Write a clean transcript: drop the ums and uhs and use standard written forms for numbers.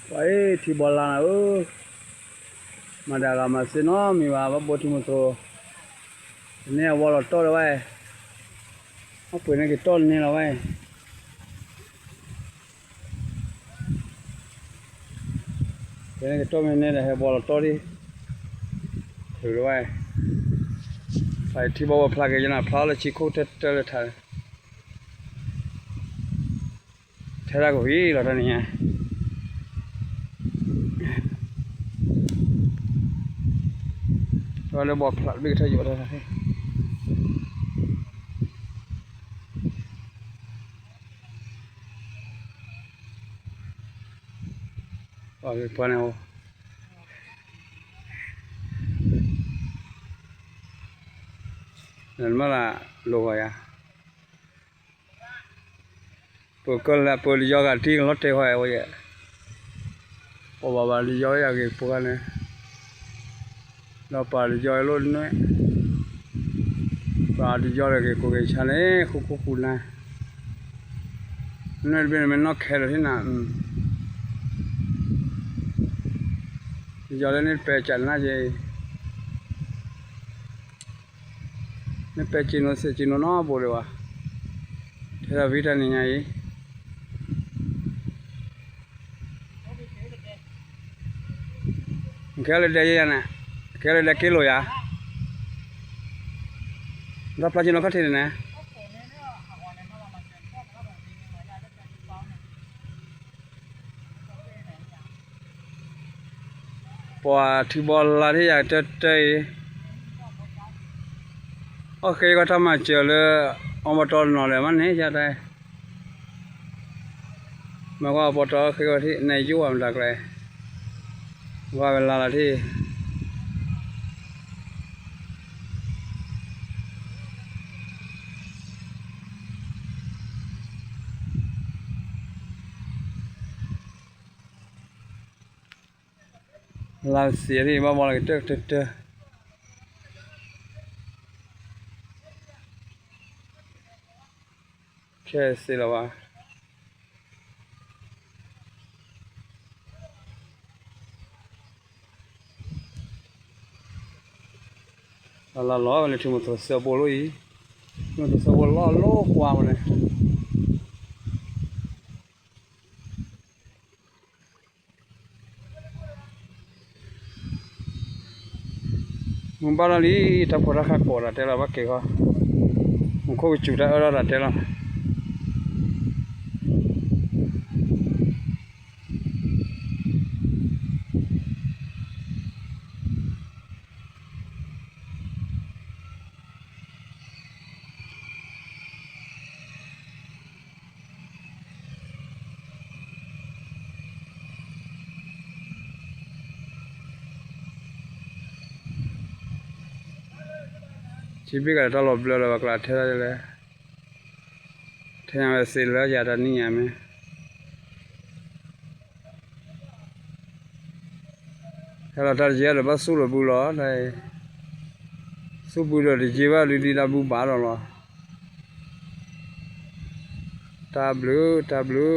ไปที่บอลลามาดากามาซิโนมีว่าบ่ที่มุโตเนี่ยวอลโตไว้เอาปืนให้ต้นนี่ละไว้ปืนให้ต้นนี่แหละให้บอลโตดิถือไว้ไปที่บ่ว่าพลากจะน่ะพลาละชิโคเตะเลยท่าเทระก็วีละท่านนี่เราบอกพลาดด้วยท่าอยู่แล้วนะเอาไปปนเอานั่นมาละโลกอ่ะพวกคนละพวกลิยอกที่รถเที่ยวไว้โอ้บาลิยอยากพวกนั้นเราปาลิยอยรถน้อยปาลิยอยก็กูจะเล่คุนะนั่นเป็นมันนอกแค่ที่น่ะลิยอยนี่ไปจัดน่าจะนี่ไปจีโนน้อบ่เลยวะเทราวิตานี่ไงแค่เลยได้ยังน่ะแค่เลยได้กิโลยะรับปลาจีโนคัดที่ไหนพอที่บอลลาที่อยากจะใจโอเคก็ทำมาเจอเลยเอามาตอนนอนเลยมันนี่จะได้มาว่าปอตอคือว่าที่ในยุ่งดักเลยว่าเวลาที่ลาเสียที่บ้าบอลเตะแค่สิละวะล้อเลยที่มันตัวเสียบอลเลยมันตัวเสียบอลล้อโลกว่ามันเลยมึงบ้านนี้ถ้าพอราคาโกรธแต่ละวักเกี่ยวมึงโควิดจุดได้อะไรแต่ละชีวิตก็ตลอดเลยว่ากลาดเท่าไรเลยเท่าไรสิแล้วอย่าดันนี่ไงมั้ยถ้าเราตัดเยอะเลยบ้าสู้เลยบุหรี่เลยสู้บุหรี่ที่จีบว่าลุยๆลาบุบาร์หรอตาบลู